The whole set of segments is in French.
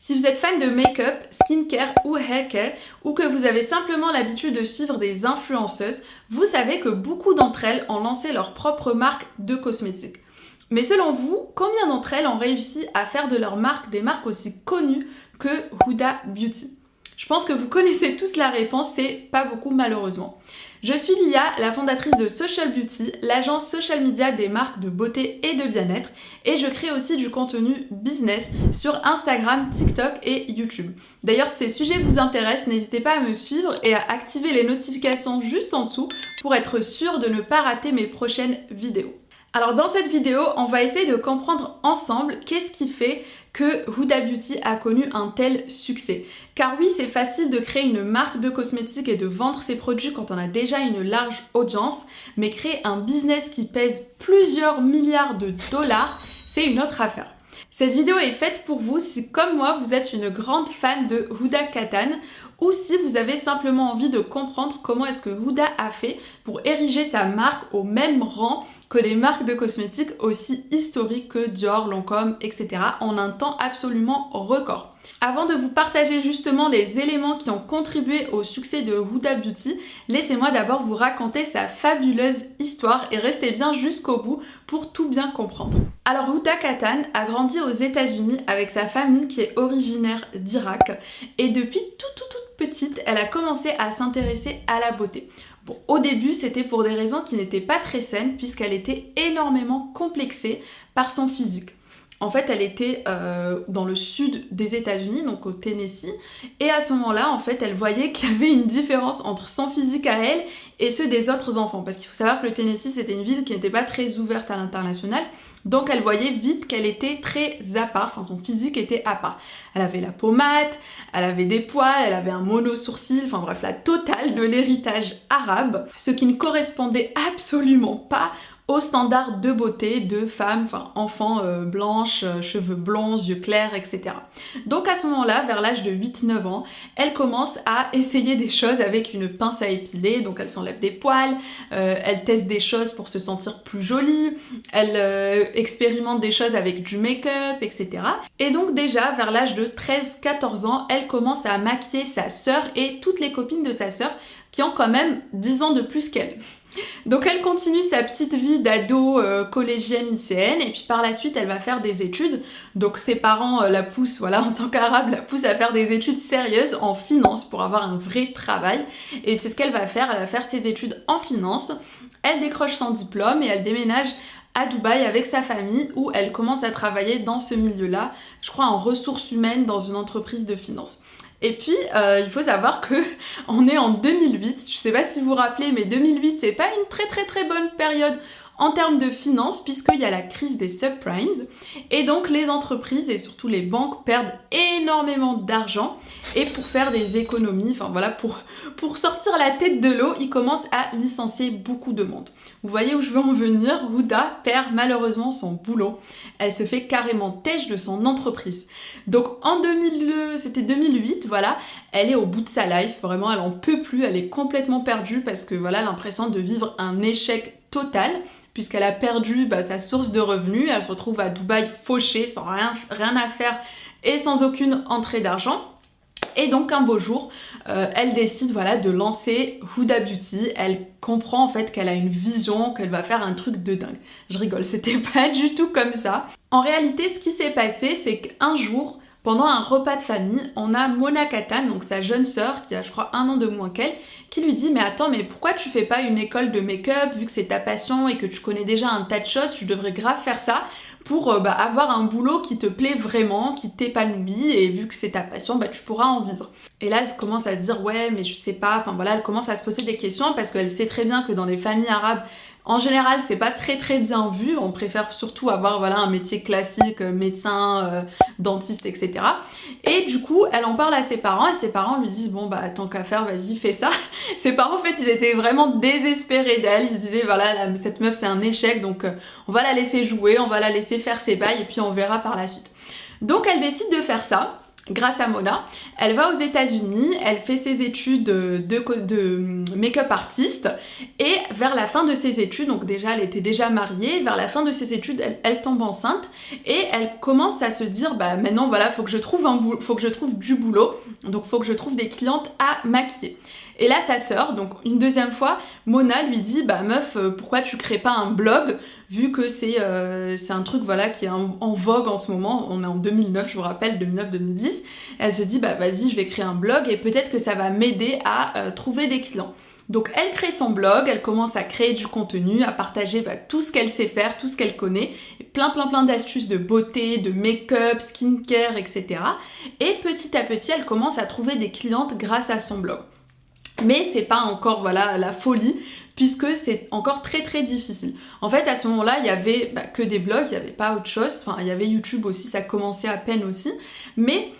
Si vous êtes fan de make-up, skincare ou haircare, ou que vous avez simplement l'habitude de suivre des influenceuses, vous savez que beaucoup d'entre elles ont lancé leur propre marque de cosmétiques. Mais selon vous, combien d'entre elles ont réussi à faire de leur marque des marques aussi connues que Huda Beauty? Je pense que vous connaissez tous la réponse, c'est pas beaucoup malheureusement. Je suis Lia, la fondatrice de Social Beauty, l'agence social media des marques de beauté et de bien-être, et je crée aussi du contenu business sur Instagram, TikTok et YouTube. D'ailleurs, si ces sujets vous intéressent, n'hésitez pas à me suivre et à activer les notifications juste en dessous pour être sûr de ne pas rater mes prochaines vidéos. Alors dans cette vidéo, on va essayer de comprendre ensemble qu'est-ce qui fait que Huda Beauty a connu un tel succès. Car oui, c'est facile de créer une marque de cosmétiques et de vendre ses produits quand on a déjà une large audience, mais créer un business qui pèse plusieurs milliards de dollars, c'est une autre affaire. Cette vidéo est faite pour vous si, comme moi, vous êtes une grande fan de Huda Kattan ou si vous avez simplement envie de comprendre comment est-ce que Huda a fait pour ériger sa marque au même rang que des marques de cosmétiques aussi historiques que Dior, Lancôme, etc. en un temps absolument record. Avant de vous partager justement les éléments qui ont contribué au succès de Huda Beauty, laissez-moi d'abord vous raconter sa fabuleuse histoire et restez bien jusqu'au bout pour tout bien comprendre. Alors Huda Kattan a grandi aux États-Unis avec sa famille qui est originaire d'Irak et depuis toute petite, elle a commencé à s'intéresser à la beauté. Bon, au début, c'était pour des raisons qui n'étaient pas très saines puisqu'elle était énormément complexée par son physique. En fait, elle était dans le sud des États-Unis, donc au Tennessee, et à ce moment-là, en fait, elle voyait qu'il y avait une différence entre son physique à elle et ceux des autres enfants. Parce qu'il faut savoir que le Tennessee, c'était une ville qui n'était pas très ouverte à l'international, donc elle voyait vite qu'elle était très à part, enfin son physique était à part. Elle avait la peau mate, elle avait des poils, elle avait un mono-sourcil, enfin bref, la totale de l'héritage arabe, ce qui ne correspondait absolument pas aux standards de beauté de femmes, enfin enfants blanches, cheveux blonds, yeux clairs, etc. Donc à ce moment-là, vers l'âge de 8-9 ans, elle commence à essayer des choses avec une pince à épiler, donc elle s'enlève des poils, elle teste des choses pour se sentir plus jolie, elle expérimente des choses avec du make-up, etc. Et donc déjà, vers l'âge de 13-14 ans, elle commence à maquiller sa sœur et toutes les copines de sa sœur qui ont quand même 10 ans de plus qu'elle. Donc elle continue sa petite vie d'ado collégienne lycéenne et puis par la suite elle va faire des études. Donc ses parents la poussent, voilà, en tant qu'arabe, la poussent à faire des études sérieuses en finance pour avoir un vrai travail. Et c'est ce qu'elle va faire, elle va faire ses études en finance. Elle décroche son diplôme et elle déménage à Dubaï avec sa famille où elle commence à travailler dans ce milieu-là, je crois en ressources humaines dans une entreprise de finance. Et puis, il faut savoir que on est en 2008, je sais pas si vous vous rappelez, mais 2008 c'est pas une très bonne période en termes de finances puisqu'il y a la crise des subprimes et donc les entreprises et surtout les banques perdent énormément d'argent et pour faire des économies, enfin voilà, pour sortir la tête de l'eau, ils commencent à licencier beaucoup de monde. Vous voyez où je veux en venir? Huda perd malheureusement son boulot. Elle se fait carrément têche de son entreprise. Donc en 2008, voilà, elle est au bout de sa life, vraiment elle en peut plus, elle est complètement perdue parce que voilà, l'impression de vivre un échec total puisqu'elle a perdu sa source de revenus, elle se retrouve à Dubaï fauchée, sans rien à faire et sans aucune entrée d'argent. Et donc un beau jour, elle décide voilà, de lancer Huda Beauty. Elle comprend en fait qu'elle a une vision, qu'elle va faire un truc de dingue. Je rigole, c'était pas du tout comme ça. En réalité, ce qui s'est passé, c'est qu'un jour, pendant un repas de famille, on a Mona Kattan, donc sa jeune sœur, qui a je crois 1 an de moins qu'elle, qui lui dit « Mais attends, mais pourquoi tu fais pas une école de make-up, vu que c'est ta passion et que tu connais déjà un tas de choses, tu devrais grave faire ça ?» pour avoir un boulot qui te plaît vraiment, qui t'épanouit et vu que c'est ta passion, tu pourras en vivre. Et là, elle commence à se dire ouais mais je sais pas, enfin voilà, elle commence à se poser des questions parce qu'elle sait très bien que dans les familles arabes, en général, c'est pas très bien vu, on préfère surtout avoir voilà, un métier classique, médecin, dentiste, etc. Et du coup, elle en parle à ses parents et ses parents lui disent bon tant qu'à faire, vas-y fais ça. Ses parents en fait, ils étaient vraiment désespérés d'elle, ils se disaient voilà, cette meuf c'est un échec donc on va la laisser jouer, on va la laisser faire ses bails et puis on verra par la suite. Donc elle décide de faire ça. grâce à Mona. Elle va aux États-Unis, elle fait ses études de make-up artiste et vers la fin de ses études, donc déjà elle était déjà mariée, vers la fin de ses études elle tombe enceinte et elle commence à se dire bah maintenant voilà faut que je trouve du boulot, donc faut que je trouve des clientes à maquiller. Et là sa sœur, donc une deuxième fois, Mona lui dit bah meuf pourquoi tu crées pas un blog vu que c'est un truc voilà qui est en vogue en ce moment, on est en 2009 je vous rappelle, 2009-2010, elle se dit bah vas-y je vais créer un blog et peut-être que ça va m'aider à trouver des clients. Donc elle crée son blog, elle commence à créer du contenu, à partager bah, tout ce qu'elle sait faire, tout ce qu'elle connaît, plein d'astuces de beauté, de make-up, skincare, etc. Et petit à petit elle commence à trouver des clientes grâce à son blog. Mais c'est pas encore voilà la folie puisque c'est encore très difficile. En fait à ce moment-là il y avait que des blogs, il n'y avait pas autre chose, enfin il y avait YouTube aussi, ça commençait à peine aussi, mais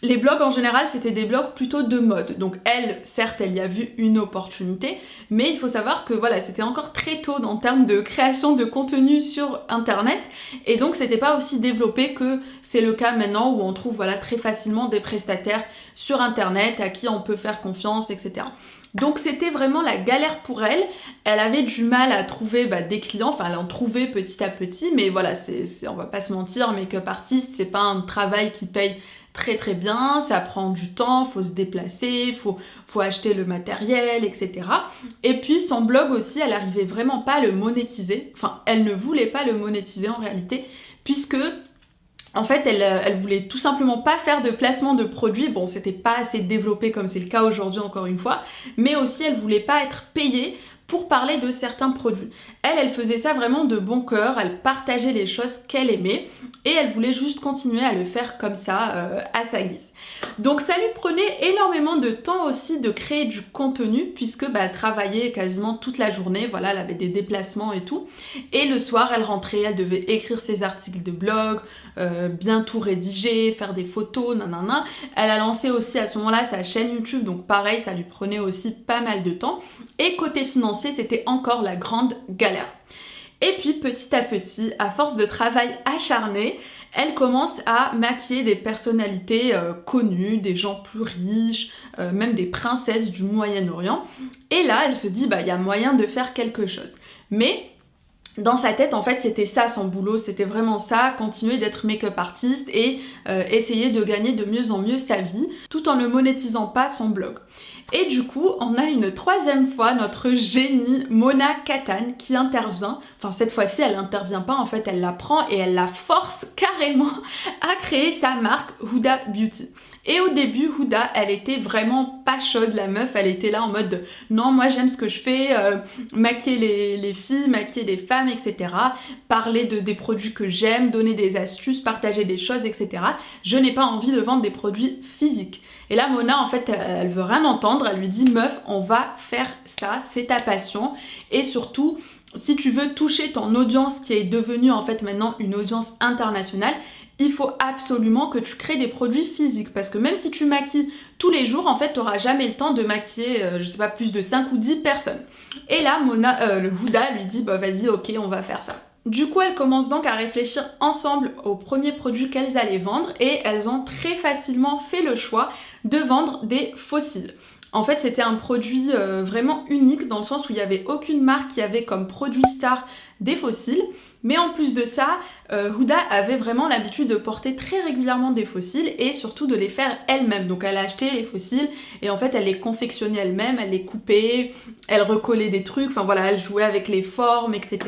les blogs en général c'était des blogs plutôt de mode. Donc elle, certes elle y a vu une opportunité, mais il faut savoir que voilà c'était encore très tôt en termes de création de contenu sur internet et donc c'était pas aussi développé que c'est le cas maintenant où on trouve voilà très facilement des prestataires sur internet à qui on peut faire confiance, etc. Donc c'était vraiment la galère pour elle, elle avait du mal à trouver des clients, enfin elle en trouvait petit à petit, mais voilà, on va pas se mentir, make-up artiste c'est pas un travail qui paye très bien, ça prend du temps, faut se déplacer, faut acheter le matériel, etc. Et puis son blog aussi, elle arrivait vraiment pas à le monétiser, enfin elle ne voulait pas le monétiser en réalité, puisque en fait, elle voulait tout simplement pas faire de placement de produits, bon c'était pas assez développé comme c'est le cas aujourd'hui encore une fois, mais aussi elle voulait pas être payée pour parler de certains produits. Elle faisait ça vraiment de bon cœur, elle partageait les choses qu'elle aimait et elle voulait juste continuer à le faire comme ça, à sa guise. Donc ça lui prenait énormément de temps aussi de créer du contenu puisque elle travaillait quasiment toute la journée, voilà, elle avait des déplacements et tout. Et le soir, elle rentrait, elle devait écrire ses articles de blog, bien tout rédiger, faire des photos, nanana. Elle a lancé aussi à ce moment-là sa chaîne YouTube, donc pareil, ça lui prenait aussi pas mal de temps. Et côté financier, c'était encore la grande galère. Et puis petit à petit, à force de travail acharné, elle commence à maquiller des personnalités connues, des gens plus riches, même des princesses du Moyen-Orient. Et là, elle se dit, il y a moyen de faire quelque chose. Mais dans sa tête, en fait, c'était ça son boulot, c'était vraiment ça, continuer d'être make-up artiste et essayer de gagner de mieux en mieux sa vie, tout en ne monétisant pas son blog. Et du coup, on a une troisième fois notre génie Mona Kattan qui intervient. Enfin, cette fois-ci, elle intervient pas, en fait, elle la prend et elle la force carrément à créer sa marque Huda Beauty. Et au début, Huda, elle était vraiment pas chaude, la meuf, elle était là en mode de, non, moi j'aime ce que je fais, maquiller les filles, maquiller les femmes, etc. Parler des produits que j'aime, donner des astuces, partager des choses, etc. Je n'ai pas envie de vendre des produits physiques. Et là, Mona, en fait, elle veut rien entendre, elle lui dit, meuf, on va faire ça, c'est ta passion. Et surtout, si tu veux toucher ton audience qui est devenue en fait maintenant une audience internationale, il faut absolument que tu crées des produits physiques parce que même si tu maquilles tous les jours, en fait, tu n'auras jamais le temps de maquiller, je sais pas, plus de 5 ou 10 personnes. Et là, le Huda lui dit, vas-y, ok, on va faire ça. Du coup, elles commencent donc à réfléchir ensemble aux premiers produits qu'elles allaient vendre et elles ont très facilement fait le choix de vendre des fossiles. En fait, c'était un produit vraiment unique dans le sens où il n'y avait aucune marque qui avait comme produit star des fossiles. Mais en plus de ça, Huda avait vraiment l'habitude de porter très régulièrement des fossiles et surtout de les faire elle-même. Donc elle a acheté les fossiles et en fait elle les confectionnait elle-même, elle les coupait, elle recollait des trucs, enfin voilà, elle jouait avec les formes, etc.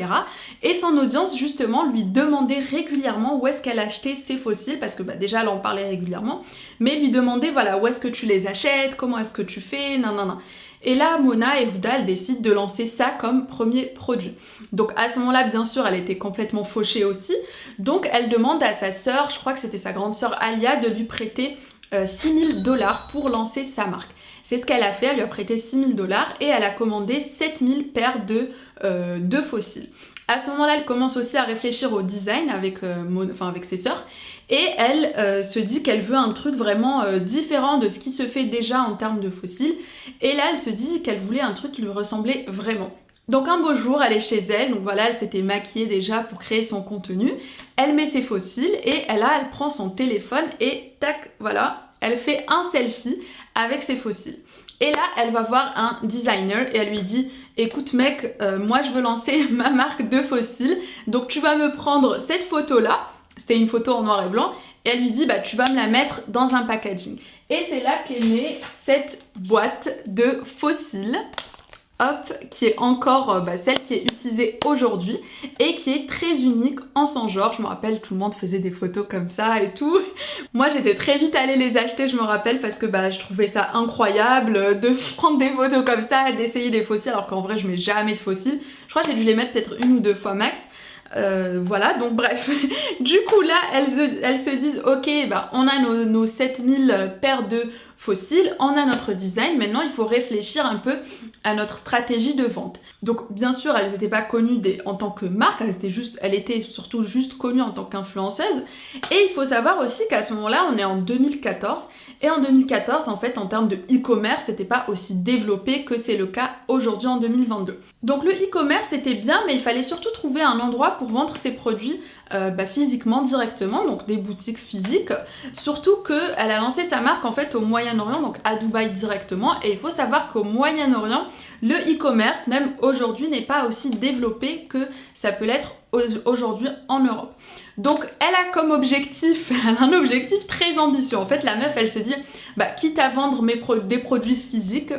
Et son audience justement lui demandait régulièrement où est-ce qu'elle achetait ses fossiles parce que déjà elle en parlait régulièrement, mais lui demandait voilà où est-ce que tu les achètes, comment est-ce que tu fais, nanana. Et là, Mona et Huda, elles décident de lancer ça comme premier produit. Donc à ce moment-là, bien sûr, elle était complètement fauchée aussi. Donc elle demande à sa sœur, je crois que c'était sa grande sœur Alia, de lui prêter 6 000 $ pour lancer sa marque. C'est ce qu'elle a fait, elle lui a prêté 6 000 $ et elle a commandé 7 000 paires de fossiles. À ce moment-là, elle commence aussi à réfléchir au design avec ses sœurs. Et elle se dit qu'elle veut un truc vraiment différent de ce qui se fait déjà en termes de fossiles. Et là, elle se dit qu'elle voulait un truc qui lui ressemblait vraiment. Donc un beau jour, elle est chez elle, donc voilà, elle s'était maquillée déjà pour créer son contenu. Elle met ses faux cils et elle prend son téléphone et tac, voilà, elle fait un selfie avec ses faux cils. Et là, elle va voir un designer et elle lui dit « Écoute mec, moi je veux lancer ma marque de faux cils, donc tu vas me prendre cette photo-là. » C'était une photo en noir et blanc. Et elle lui dit « Tu vas me la mettre dans un packaging. » Et c'est là qu'est née cette boîte de faux cils. Hop, qui est encore celle qui est utilisée aujourd'hui et qui est très unique en son genre. Je me rappelle, tout le monde faisait des photos comme ça et tout. Moi, j'étais très vite allée les acheter, je me rappelle, parce que je trouvais ça incroyable de prendre des photos comme ça, d'essayer des fossiles, alors qu'en vrai, je mets jamais de fossiles. Je crois que j'ai dû les mettre peut-être 1 ou 2 fois max. Voilà, donc bref. Du coup, là, elles se disent, ok, on a nos 7000 paires de fossiles, on a notre design, maintenant il faut réfléchir un peu à notre stratégie de vente. Donc bien sûr, elles n'étaient pas connues en tant que marque, elles étaient surtout juste connues en tant qu'influenceuses. Et il faut savoir aussi qu'à ce moment-là, on est en 2014, et en 2014, en fait, en termes de e-commerce, c'était pas aussi développé que c'est le cas aujourd'hui en 2022. Donc le e-commerce était bien, mais il fallait surtout trouver un endroit pour vendre ses produits physiquement, directement, donc des boutiques physiques. Surtout qu'elle a lancé sa marque en fait au Moyen-Orient, donc à Dubaï directement. Et il faut savoir qu'au Moyen-Orient, le e-commerce, même aujourd'hui, n'est pas aussi développé que ça peut l'être aujourd'hui en Europe. Donc elle a comme objectif, elle a un objectif très ambitieux. En fait, la meuf, elle se dit, quitte à vendre des produits physiques,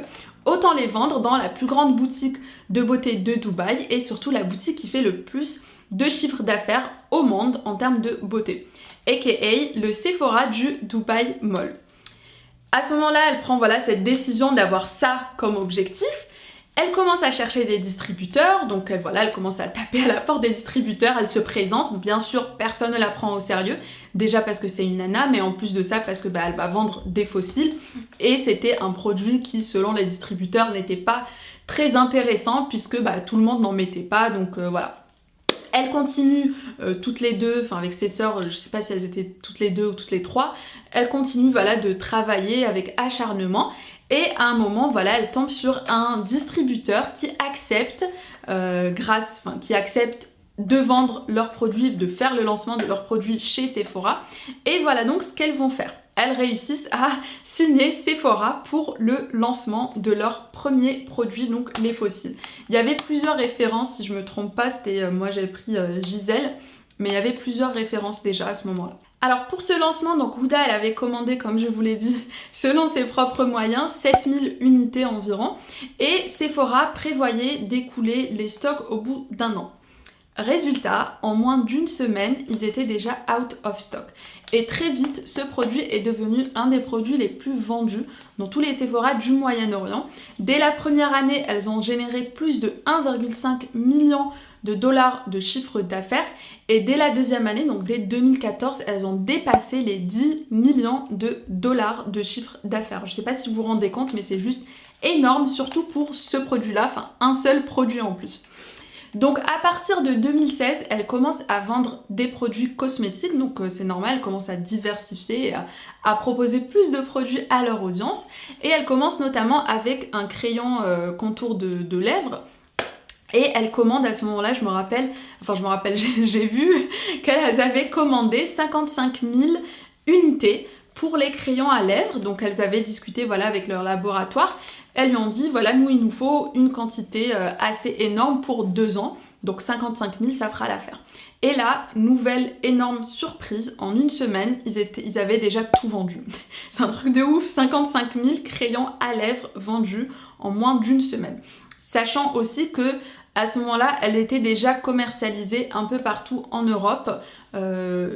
autant les vendre dans la plus grande boutique de beauté de Dubaï et surtout la boutique qui fait le plus de chiffre d'affaires au monde en termes de beauté, aka le Sephora du Dubai Mall. À ce moment-là, elle prend cette décision d'avoir ça comme objectif. Elle commence à chercher des distributeurs, donc elle commence à taper à la porte des distributeurs, elle se présente, bien sûr personne ne la prend au sérieux, déjà parce que c'est une nana, mais en plus de ça parce que elle va vendre des fossiles, et c'était un produit qui selon les distributeurs n'était pas très intéressant puisque tout le monde n'en mettait pas, donc voilà. Elle continue toutes les deux, avec ses sœurs, je sais pas si elles étaient toutes les deux ou toutes les trois, elle continue de travailler avec acharnement. Et à un moment, elle tombe sur un distributeur qui accepte, qui accepte de vendre leurs produits, de faire le lancement de leurs produits chez Sephora. Et voilà donc ce qu'elles vont faire. Elles réussissent à signer Sephora pour le lancement de leur premier produit, donc les fossiles. Il y avait plusieurs références, si je me trompe pas, c'était moi j'avais pris Gisèle, mais il y avait plusieurs références déjà à ce moment-là. Alors pour ce lancement, donc Huda, elle avait commandé, comme je vous l'ai dit, selon ses propres moyens, 7000 unités environ, et Sephora prévoyait d'écouler les stocks au bout d'1 an. Résultat, en moins d'1 semaine, ils étaient déjà out of stock. Et très vite, ce produit est devenu un des produits les plus vendus dans tous les Sephora du Moyen-Orient. Dès la première année, elles ont généré plus de 1,5 million de dollars de chiffre d'affaires. Et dès la deuxième année, donc dès 2014, elles ont dépassé les 10 millions de dollars de chiffre d'affaires. Je ne sais pas si vous vous rendez compte, mais c'est juste énorme, surtout pour ce produit-là, un seul produit en plus. Donc à partir de 2016, elle commence à vendre des produits cosmétiques, donc c'est normal, elle commence à diversifier et à proposer plus de produits à leur audience. Et elle commence notamment avec un crayon contour de lèvres. Et elle commande à ce moment-là, j'ai vu qu'elles avaient commandé 55 000 unités pour les crayons à lèvres. Donc elles avaient discuté avec leur laboratoire. Elles lui ont dit, nous il nous faut une quantité assez énorme pour 2 ans. Donc 55 000, ça fera l'affaire. Et là, nouvelle énorme surprise, en 1 semaine, ils avaient déjà tout vendu. C'est un truc de ouf, 55 000 crayons à lèvres vendus en moins d'1 semaine. Sachant aussi que à ce moment-là, elle était déjà commercialisée un peu partout en Europe,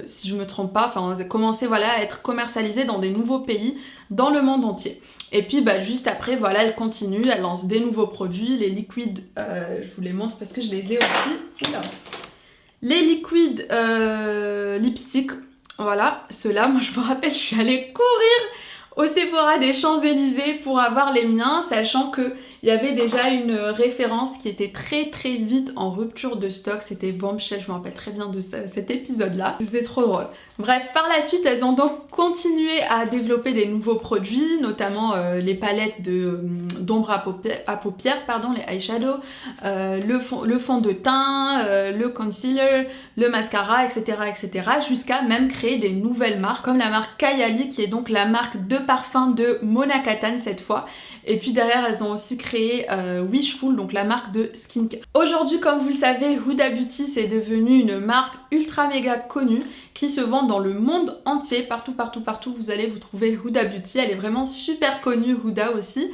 si je me trompe pas, elle commençait à être commercialisée dans des nouveaux pays, dans le monde entier. Et puis juste après, elle continue, elle lance des nouveaux produits, les liquides, je vous les montre parce que je les ai aussi. Oula. Les liquides lipstick, voilà, ceux-là, moi je me rappelle, je suis allée courir au Sephora des Champs-Élysées pour avoir les miens, sachant que il y avait déjà une référence qui était très très vite en rupture de stock, c'était Bombshell, je me rappelle très bien de cet épisode-là, c'était trop drôle. Bref, par la suite, elles ont donc continué à développer des nouveaux produits, notamment les palettes d'ombre à paupières, pardon, les eyeshadows, le fond de teint, le concealer, le mascara, etc., etc., jusqu'à même créer des nouvelles marques, comme la marque Kayali, qui est donc la marque de parfum de Mona Kattan cette fois. Et puis derrière, elles ont aussi créé Wishful, donc la marque de skincare. Aujourd'hui, comme vous le savez, Huda Beauty, c'est devenu une marque ultra méga connue qui se vend dans le monde entier. Partout, vous allez vous trouver Huda Beauty. Elle est vraiment super connue, Huda aussi.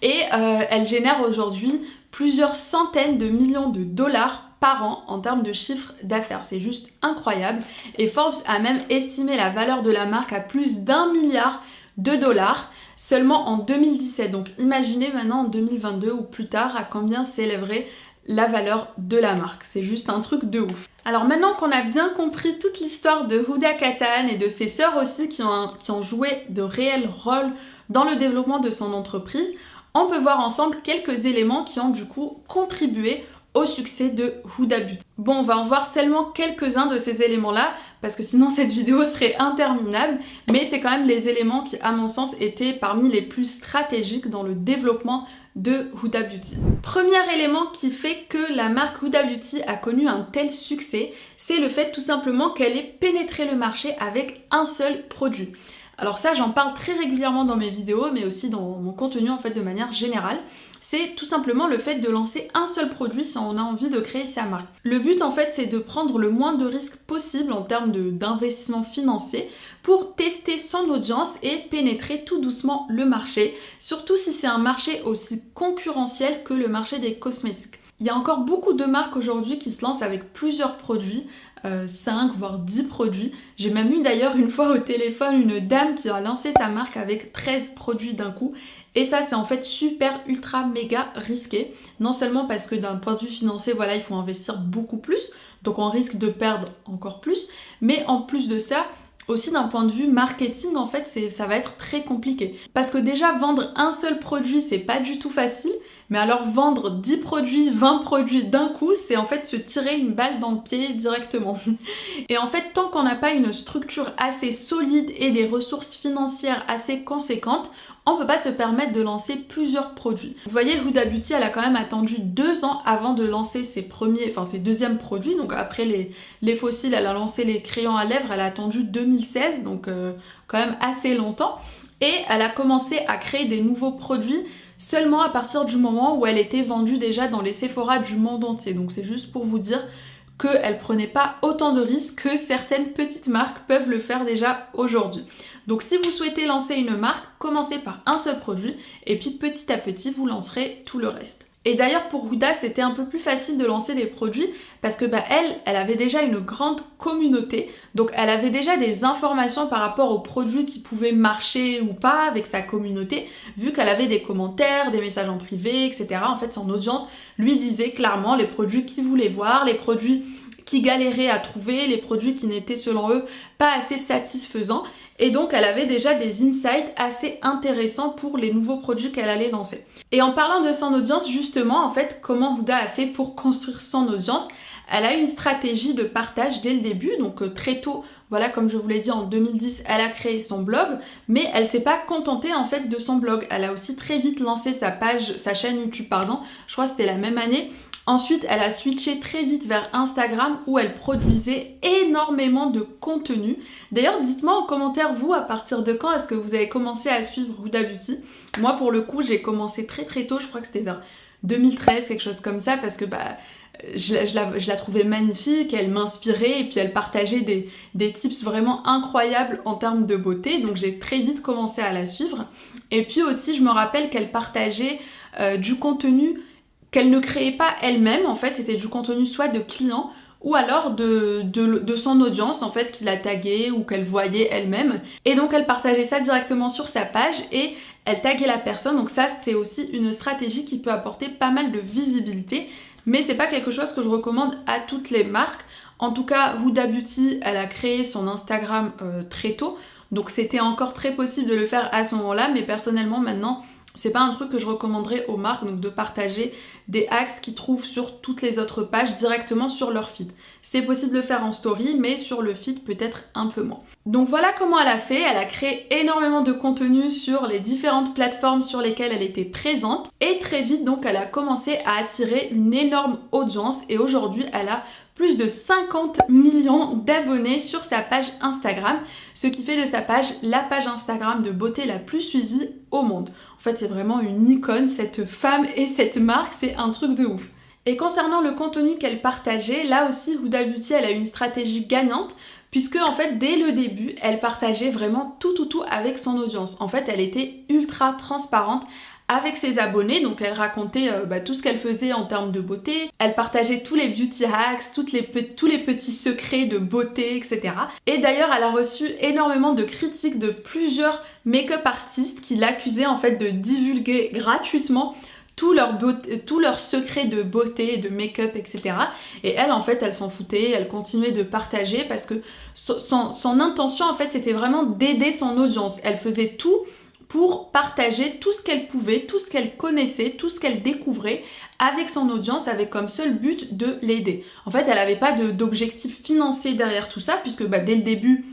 Et elle génère aujourd'hui plusieurs centaines de millions de dollars par an en termes de chiffre d'affaires. C'est juste incroyable. Et Forbes a même estimé la valeur de la marque à plus d'1 milliard de dollars seulement en 2017. Donc imaginez maintenant en 2022 ou plus tard à combien s'élèverait la valeur de la marque. C'est juste un truc de ouf. Alors maintenant qu'on a bien compris toute l'histoire de Huda Kattan et de ses sœurs aussi qui ont joué de réels rôles dans le développement de son entreprise, on peut voir ensemble quelques éléments qui ont du coup contribué au succès de Huda Beauty. Bon, on va en voir seulement quelques-uns de ces éléments-là, parce que sinon cette vidéo serait interminable, mais c'est quand même les éléments qui, à mon sens, étaient parmi les plus stratégiques dans le développement de Huda Beauty. Premier élément qui fait que la marque Huda Beauty a connu un tel succès, c'est le fait tout simplement qu'elle ait pénétré le marché avec un seul produit. Alors ça, j'en parle très régulièrement dans mes vidéos, mais aussi dans mon contenu en fait de manière générale. C'est tout simplement le fait de lancer un seul produit si on a envie de créer sa marque. Le but en fait, c'est de prendre le moins de risques possible en termes d'investissement financier pour tester son audience et pénétrer tout doucement le marché, surtout si c'est un marché aussi concurrentiel que le marché des cosmétiques. Il y a encore beaucoup de marques aujourd'hui qui se lancent avec plusieurs produits, 5 voire 10 produits. J'ai même eu d'ailleurs une fois au téléphone une dame qui a lancé sa marque avec 13 produits d'un coup. Et ça, c'est en fait super ultra méga risqué. Non seulement parce que d'un point de vue financier, voilà, il faut investir beaucoup plus, donc on risque de perdre encore plus, mais en plus de ça, aussi d'un point de vue marketing, en fait, ça va être très compliqué. Parce que déjà, vendre un seul produit, c'est pas du tout facile. Mais alors vendre 10 produits, 20 produits d'un coup, c'est en fait se tirer une balle dans le pied directement. Et en fait, tant qu'on n'a pas une structure assez solide et des ressources financières assez conséquentes, on peut pas se permettre de lancer plusieurs produits. Vous voyez, Huda Beauty, elle a quand même attendu 2 ans avant de lancer ses deuxièmes produits. Donc après les fossiles, elle a lancé les crayons à lèvres, elle a attendu 2016, donc quand même assez longtemps. Et elle a commencé à créer des nouveaux produits seulement à partir du moment où elle était vendue déjà dans les Sephora du monde entier. Donc c'est juste pour vous dire qu'elle prenait pas autant de risques que certaines petites marques peuvent le faire déjà aujourd'hui. Donc si vous souhaitez lancer une marque, commencez par un seul produit et puis petit à petit vous lancerez tout le reste. Et d'ailleurs pour Huda, c'était un peu plus facile de lancer des produits parce que elle avait déjà une grande communauté, donc elle avait déjà des informations par rapport aux produits qui pouvaient marcher ou pas avec sa communauté, vu qu'elle avait des commentaires, des messages en privé, etc. En fait, son audience lui disait clairement les produits qu'il voulait voir, les produits qui galéraient à trouver, les produits qui n'étaient selon eux pas assez satisfaisants. Et donc elle avait déjà des insights assez intéressants pour les nouveaux produits qu'elle allait lancer. Et en parlant de son audience, justement, en fait, comment Huda a fait pour construire son audience? Elle a eu une stratégie de partage dès le début, donc très tôt, voilà, comme je vous l'ai dit, en 2010, elle a créé son blog, mais elle s'est pas contentée en fait de son blog. Elle a aussi très vite lancé sa chaîne YouTube, je crois que c'était la même année. Ensuite, elle a switché très vite vers Instagram où elle produisait énormément de contenu. D'ailleurs, dites-moi en commentaire, vous, à partir de quand est-ce que vous avez commencé à suivre Huda Beauty? Moi, pour le coup, j'ai commencé très très tôt, je crois que c'était vers 2013, quelque chose comme ça, parce que je la trouvais magnifique, elle m'inspirait et puis elle partageait des tips vraiment incroyables en termes de beauté, donc j'ai très vite commencé à la suivre. Et puis aussi, je me rappelle qu'elle partageait du contenu qu'elle ne créait pas elle-même, en fait, c'était du contenu soit de clients ou alors de son audience, en fait, qui la taguait ou qu'elle voyait elle-même. Et donc, elle partageait ça directement sur sa page et elle taguait la personne. Donc ça, c'est aussi une stratégie qui peut apporter pas mal de visibilité, mais c'est pas quelque chose que je recommande à toutes les marques. En tout cas, Huda Beauty, elle a créé son Instagram très tôt, donc c'était encore très possible de le faire à ce moment-là, mais personnellement, maintenant, c'est pas un truc que je recommanderais aux marques, donc de partager des hacks qu'ils trouvent sur toutes les autres pages directement sur leur feed. C'est possible de le faire en story, mais sur le feed peut-être un peu moins. Donc voilà comment elle a fait. Elle a créé énormément de contenu sur les différentes plateformes sur lesquelles elle était présente. Et très vite, donc, elle a commencé à attirer une énorme audience. Et aujourd'hui, elle a plus de 50 millions d'abonnés sur sa page Instagram, ce qui fait de sa page la page Instagram de beauté la plus suivie au monde. En fait, c'est vraiment une icône, cette femme et cette marque, c'est un truc de ouf. Et concernant le contenu qu'elle partageait, là aussi Huda Beauty, elle a une stratégie gagnante, puisque en fait dès le début, elle partageait vraiment tout avec son audience. En fait, elle était ultra transparente avec ses abonnés, donc elle racontait tout ce qu'elle faisait en termes de beauté, elle partageait tous les beauty hacks, tous les petits secrets de beauté, etc. Et d'ailleurs, elle a reçu énormément de critiques de plusieurs make-up artistes qui l'accusaient en fait de divulguer gratuitement tous leurs secrets de beauté, de make-up, etc. Et elle, en fait, elle s'en foutait, elle continuait de partager parce que son intention, en fait, c'était vraiment d'aider son audience. Elle faisait tout pour partager tout ce qu'elle pouvait, tout ce qu'elle connaissait, tout ce qu'elle découvrait avec son audience, avec comme seul but de l'aider. En fait, elle n'avait pas d'objectif financier derrière tout ça, puisque dès le début,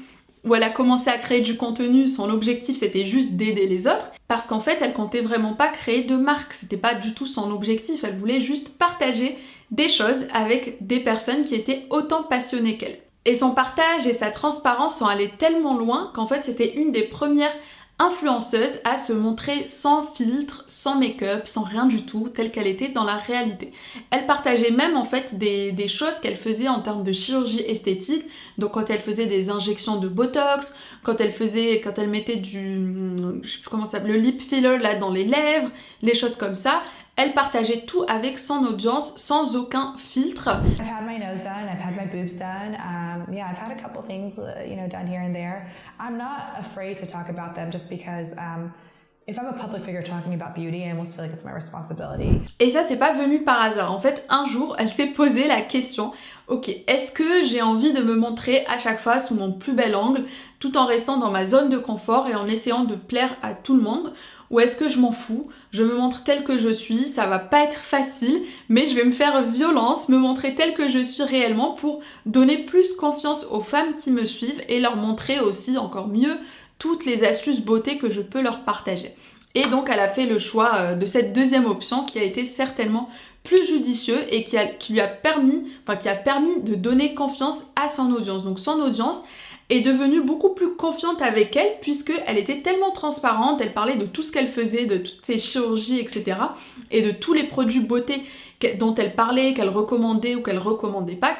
où elle a commencé à créer du contenu, son objectif c'était juste d'aider les autres, parce qu'en fait, elle comptait vraiment pas créer de marque, c'était pas du tout son objectif, elle voulait juste partager des choses avec des personnes qui étaient autant passionnées qu'elle. Et son partage et sa transparence sont allés tellement loin qu'en fait, c'était une des premières influenceuse à se montrer sans filtre, sans make-up, sans rien du tout, telle qu'elle était dans la réalité. Elle partageait même en fait des choses qu'elle faisait en termes de chirurgie esthétique, donc quand elle faisait des injections de botox, quand elle mettait je sais plus comment ça s'appelle, le lip filler là dans les lèvres, les choses comme ça. Elle partageait tout avec son audience sans aucun filtre. I've had my nose done, I've had my boobs done. I've had a couple things, done here and there. I'm not afraid to talk about them just because if I'm a public figure talking about beauty, I almost feel like it's my responsibility. Et ça, c'est pas venu par hasard. En fait, un jour, elle s'est posé la question, ok, est-ce que j'ai envie de me montrer à chaque fois sous mon plus bel angle, tout en restant dans ma zone de confort et en essayant de plaire à tout le monde? Ou est-ce que je m'en fous, je me montre telle que je suis, ça va pas être facile, mais je vais me faire violence, me montrer telle que je suis réellement pour donner plus confiance aux femmes qui me suivent et leur montrer aussi encore mieux toutes les astuces beauté que je peux leur partager. Et donc elle a fait le choix de cette deuxième option qui a été certainement plus judicieux et qui a permis de donner confiance à son audience. Donc son audience est devenue beaucoup plus confiante avec elle puisqu'elle était tellement transparente, elle parlait de tout ce qu'elle faisait, de toutes ses chirurgies, etc. et de tous les produits beauté dont elle parlait, qu'elle recommandait ou qu'elle recommandait pas,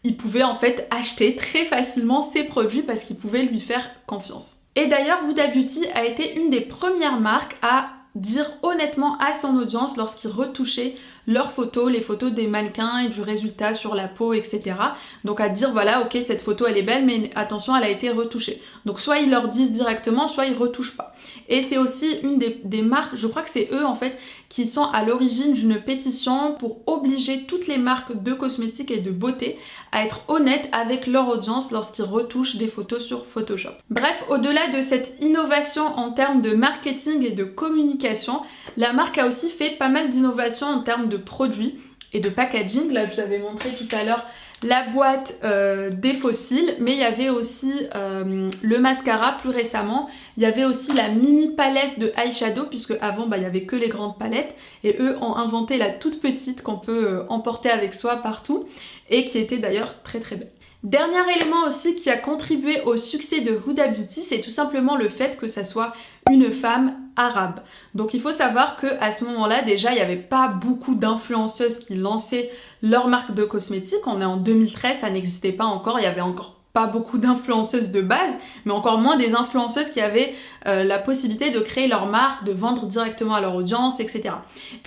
qu'ils pouvaient en fait acheter très facilement ces produits parce qu'ils pouvaient lui faire confiance. Et d'ailleurs, Huda Beauty a été une des premières marques à dire honnêtement à son audience lorsqu'ils retouchaient leurs photos, les photos des mannequins et du résultat sur la peau, etc. Donc à dire voilà, ok, cette photo elle est belle, mais attention, elle a été retouchée. Donc soit ils leur disent directement, soit ils retouchent pas. Et c'est aussi une des marques, je crois que c'est eux en fait, qui sont à l'origine d'une pétition pour obliger toutes les marques de cosmétiques et de beauté à être honnêtes avec leur audience lorsqu'ils retouchent des photos sur Photoshop. Bref, au-delà de cette innovation en termes de marketing et de communication, la marque a aussi fait pas mal d'innovations en termes de produits et de packaging. Là, je vous avais montré tout à l'heure la boîte des fossiles, mais il y avait aussi le mascara plus récemment. Il y avait aussi la mini palette de eyeshadow, puisque avant il y avait que les grandes palettes et eux ont inventé la toute petite qu'on peut emporter avec soi partout et qui était d'ailleurs très très belle. Dernier élément aussi qui a contribué au succès de Huda Beauty, c'est tout simplement le fait que ça soit une femme arabe. Donc il faut savoir qu'à ce moment-là, déjà, il n'y avait pas beaucoup d'influenceuses qui lançaient leur marque de cosmétiques. On est en 2013, ça n'existait pas encore, il y avait encore pas beaucoup d'influenceuses de base, mais encore moins des influenceuses qui avaient la possibilité de créer leur marque, de vendre directement à leur audience, etc.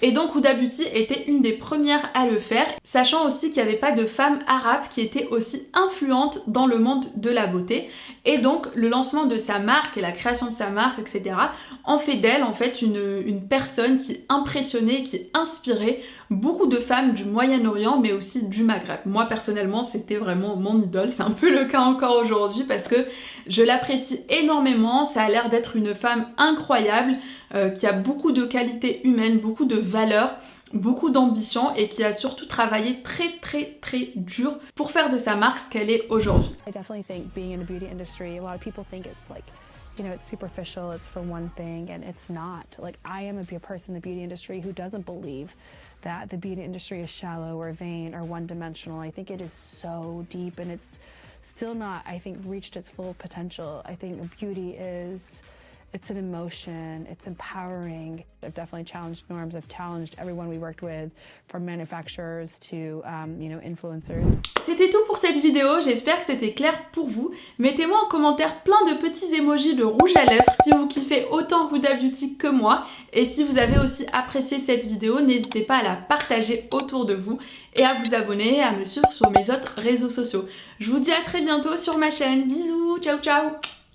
Et donc Huda Beauty était une des premières à le faire, sachant aussi qu'il n'y avait pas de femmes arabes qui étaient aussi influentes dans le monde de la beauté. Et donc le lancement de sa marque et la création de sa marque, etc. en fait d'elle en fait une personne qui impressionnait, qui inspirait beaucoup de femmes du Moyen-Orient, mais aussi du Maghreb. Moi personnellement, c'était vraiment mon idole, c'est un peu le cas encore aujourd'hui parce que je l'apprécie énormément. Ça a l'air d'être une femme incroyable qui a beaucoup de qualités humaines, beaucoup de valeurs, beaucoup d'ambition et qui a surtout travaillé très dur pour faire de sa marque ce qu'elle est aujourd'hui. I definitely think being in the beauty industry, a lot of people think it's like, you know, it's superficial, it's for one thing, and it's not. Like, I am a person in the beauty industry who doesn't believe that the beauty industry is shallow or vain or one-dimensional. I think it is so deep, and it's still not, I think, reached its full potential. I think beauty is, it's an emotion, it's empowering. I've definitely challenged norms. I've challenged everyone we worked with, from manufacturers to, you know, influencers. C'était tout pour cette vidéo, j'espère que c'était clair pour vous. Mettez-moi en commentaire plein de petits emojis de rouge à lèvres si vous kiffez autant Huda Beauty que moi. Et si vous avez aussi apprécié cette vidéo, n'hésitez pas à la partager autour de vous et à vous abonner, à me suivre sur mes autres réseaux sociaux. Je vous dis à très bientôt sur ma chaîne. Bisous, ciao ciao.